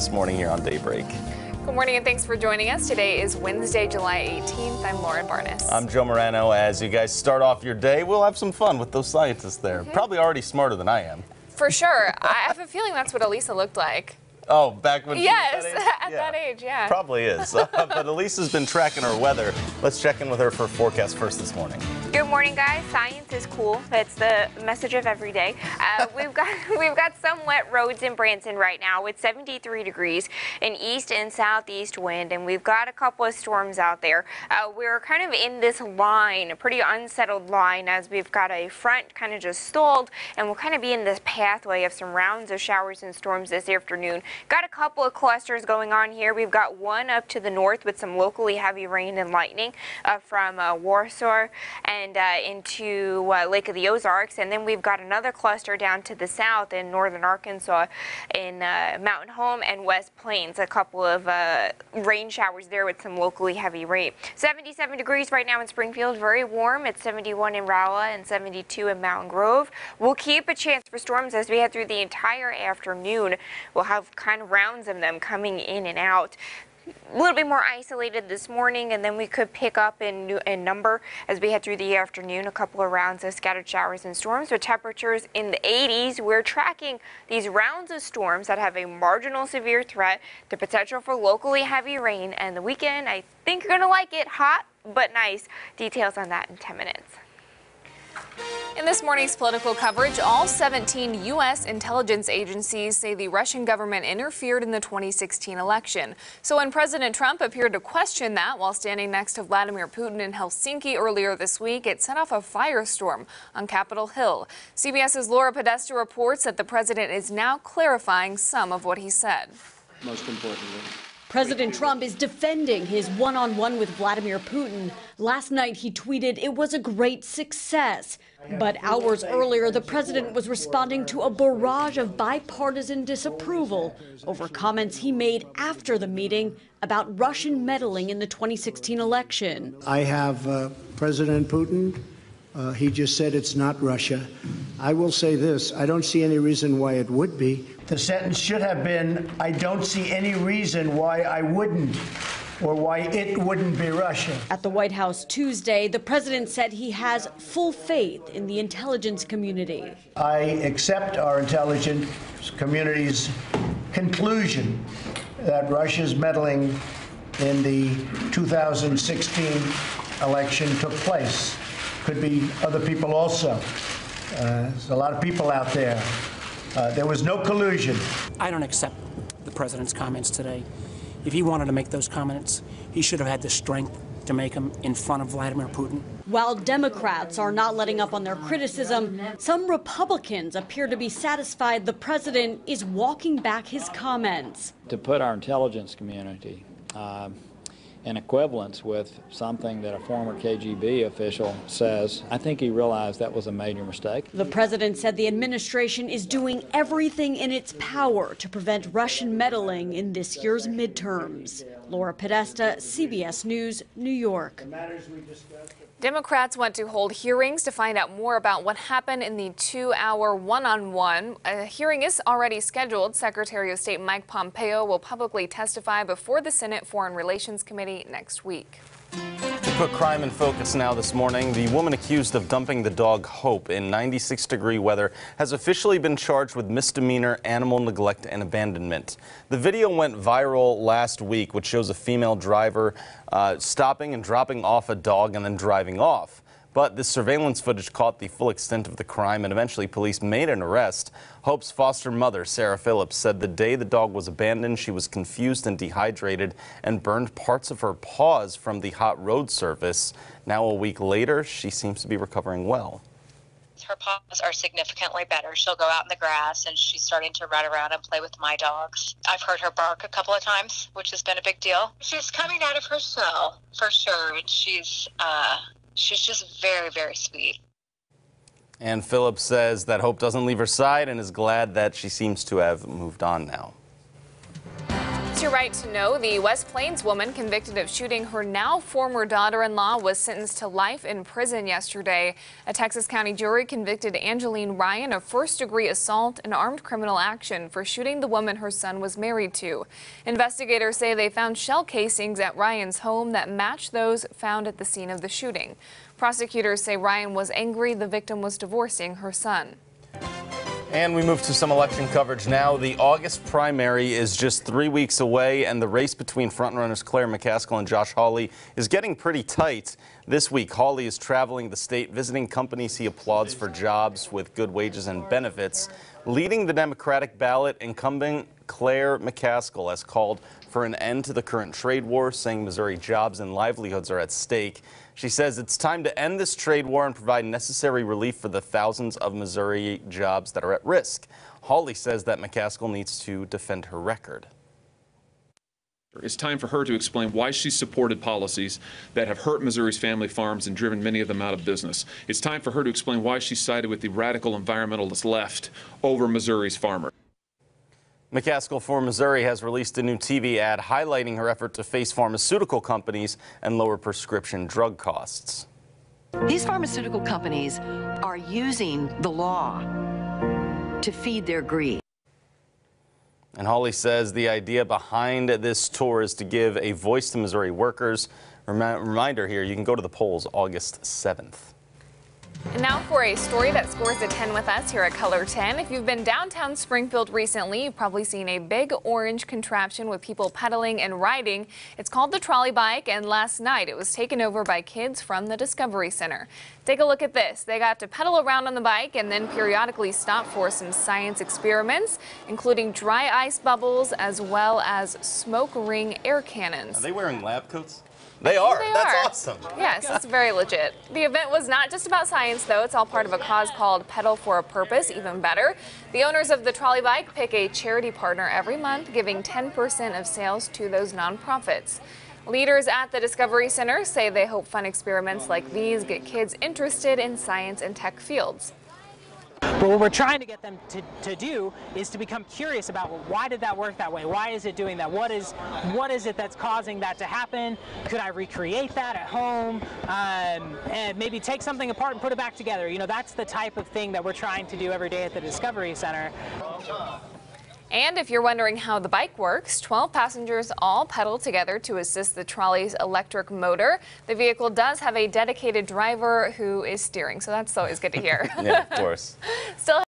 this morning here on Daybreak. Good morning and thanks for joining us. Today is Wednesday, July 18th. I'm Lauren Barnes. I'm Joe Morano. As you guys start off your day, we'll have some fun with those scientists there. Probably already smarter than I am. For sure. I have a feeling that's what Elisa looked like. Oh, back when she was Yes, that age? at that age, yeah. Probably is. But Elisa's been tracking her weather. Let's check in with her for forecast first this morning. Good morning, guys. Science is cool. That's the message of every day. We've got some wet roads in Branson right now with 73 degrees, an east and southeast wind, and we've got a couple of storms out there. We're kind of in this line, a pretty unsettled line, as we've got a front kind of just stalled, and we'll kind of be in this pathway of some rounds of showers and storms this afternoon. Got a couple of clusters going on here. We've got one up to the north with some locally heavy rain and lightning from Warsaw and into Lake of the Ozarks, and then we've got another cluster down to the south in northern Arkansas in Mountain Home and West Plains. A couple of rain showers there with some locally heavy rain. 77 degrees right now in Springfield, very warm. It's 71 in Rolla and 72 in Mountain Grove. We'll keep a chance for storms as we head through the entire afternoon. We'll have kind of rounds of them coming in and out. A little bit more isolated this morning, and then we could pick up in number as we head through the afternoon. A couple of rounds of scattered showers and storms with temperatures in the 80s. We're tracking these rounds of storms that have a marginal severe threat, the potential for locally heavy rain, and the weekend, I think you're going to like it. Hot but nice. Details on that in 10 minutes. In this morning's political coverage, all 17 U.S. intelligence agencies say the Russian government interfered in the 2016 election. So when President Trump appeared to question that while standing next to Vladimir Putin in Helsinki earlier this week, it set off a firestorm on Capitol Hill. CBS's Laura Podesta reports that the president is now clarifying some of what he said. Most importantly, President Trump is defending his one-on-one with Vladimir Putin. Last night, he tweeted it was a great success. But hours earlier, the president was responding to a barrage of bipartisan disapproval over comments he made after the meeting about Russian meddling in the 2016 election. I have President Putin. He just said it's not Russia. I will say this, I don't see any reason why it would be. The sentence should have been, I don't see any reason why I wouldn't, or why it wouldn't be Russia. At the White House Tuesday, the president said he has full faith in the intelligence community. I accept our intelligence community's conclusion that Russia's meddling in the 2016 election took place. Could be other people also. There's a lot of people out there. There was no collusion. I don't accept the president's comments today. If he wanted to make those comments, he should have had the strength to make them in front of Vladimir Putin. While Democrats are not letting up on their criticism, some Republicans appear to be satisfied the president is walking back his comments. To put our intelligence community in equivalence with something that a former KGB official says, I think he realized that was a major mistake. The president said the administration is doing everything in its power to prevent Russian meddling in this year's midterms. Laura Podesta, CBS News, New York. Democrats want to hold hearings to find out more about what happened in the 2-hour one-on-one. A hearing is already scheduled. Secretary of State Mike Pompeo will publicly testify before the Senate Foreign Relations Committee next week. To put crime in focus now this morning, the woman accused of dumping the dog Hope in 96-degree weather has officially been charged with misdemeanor animal neglect and abandonment. The video went viral last week, which shows a female driver stopping and dropping off a dog and then driving off. But this surveillance footage caught the full extent of the crime, and eventually police made an arrest. Hope's foster mother, Sarah Phillips, said the day the dog was abandoned, she was confused and dehydrated and burned parts of her paws from the hot road surface. Now, a week later, she seems to be recovering well. Her paws are significantly better. She'll go out in the grass, and she's starting to run around and play with my dogs. I've heard her bark a couple of times, which has been a big deal. She's coming out of her shell, for sure, and she's just very, very sweet. And Phillips says that Hope doesn't leave her side and is glad that she seems to have moved on now. It's your your right to know, the West Plains woman convicted of shooting her now former daughter-in-law was sentenced to life in prison yesterday. A Texas County jury convicted Angeline Ryan of first-degree assault and armed criminal action for shooting the woman her son was married to. Investigators say they found shell casings at Ryan's home that match those found at the scene of the shooting. Prosecutors say Ryan was angry the victim was divorcing her son. And we move to some election coverage now. The August primary is just 3 weeks away, and the race between frontrunners Claire McCaskill and Josh Hawley is getting pretty tight. This week, Hawley is traveling the state, visiting companies he applauds for jobs with good wages and benefits. Leading the Democratic ballot, incumbent Claire McCaskill has called for an end to the current trade war, saying Missouri jobs and livelihoods are at stake. She says it's time to end this trade war and provide necessary relief for the thousands of Missouri jobs that are at risk. Hawley says that McCaskill needs to defend her record. It's time for her to explain why she supported policies that have hurt Missouri's family farms and driven many of them out of business. It's time for her to explain why she sided with the radical environmentalist left over Missouri's farmers. McCaskill for Missouri has released a new TV ad highlighting her effort to face pharmaceutical companies and lower prescription drug costs. These pharmaceutical companies are using the law to feed their greed. And Hawley says the idea behind this tour is to give a voice to Missouri workers. Reminder here, you can go to the polls August 7th. And now for a story that scores a 10 with us here at Color 10. If you've been downtown Springfield recently, you've probably seen a big orange contraption with people pedaling and riding. It's called the Trolley bike, and last night it was taken over by kids from the Discovery Center. Take a look at this. They got to pedal around on the bike and then periodically stop for some science experiments, including dry ice bubbles as well as smoke ring air cannons. Are they wearing lab coats? They are. That's awesome. Yes, it's very legit. The event was not just about science, though. It's all part of a cause called Pedal for a Purpose, even better. The owners of the trolley bike pick a charity partner every month, giving 10% of sales to those nonprofits. Leaders at the Discovery Center say they hope fun experiments like these get kids interested in science and tech fields. But what we're trying to get them to do is to become curious about, well, why did that work that way? Why is it doing that? What is it that's causing that to happen? Could I recreate that at home? And maybe take something apart and put it back together. You know, that's the type of thing that we're trying to do every day at the Discovery Center. And if you're wondering how the bike works, 12 passengers all pedal together to assist the trolley's electric motor. The vehicle does have a dedicated driver who is steering, so that's always good to hear. Yeah, of course. Still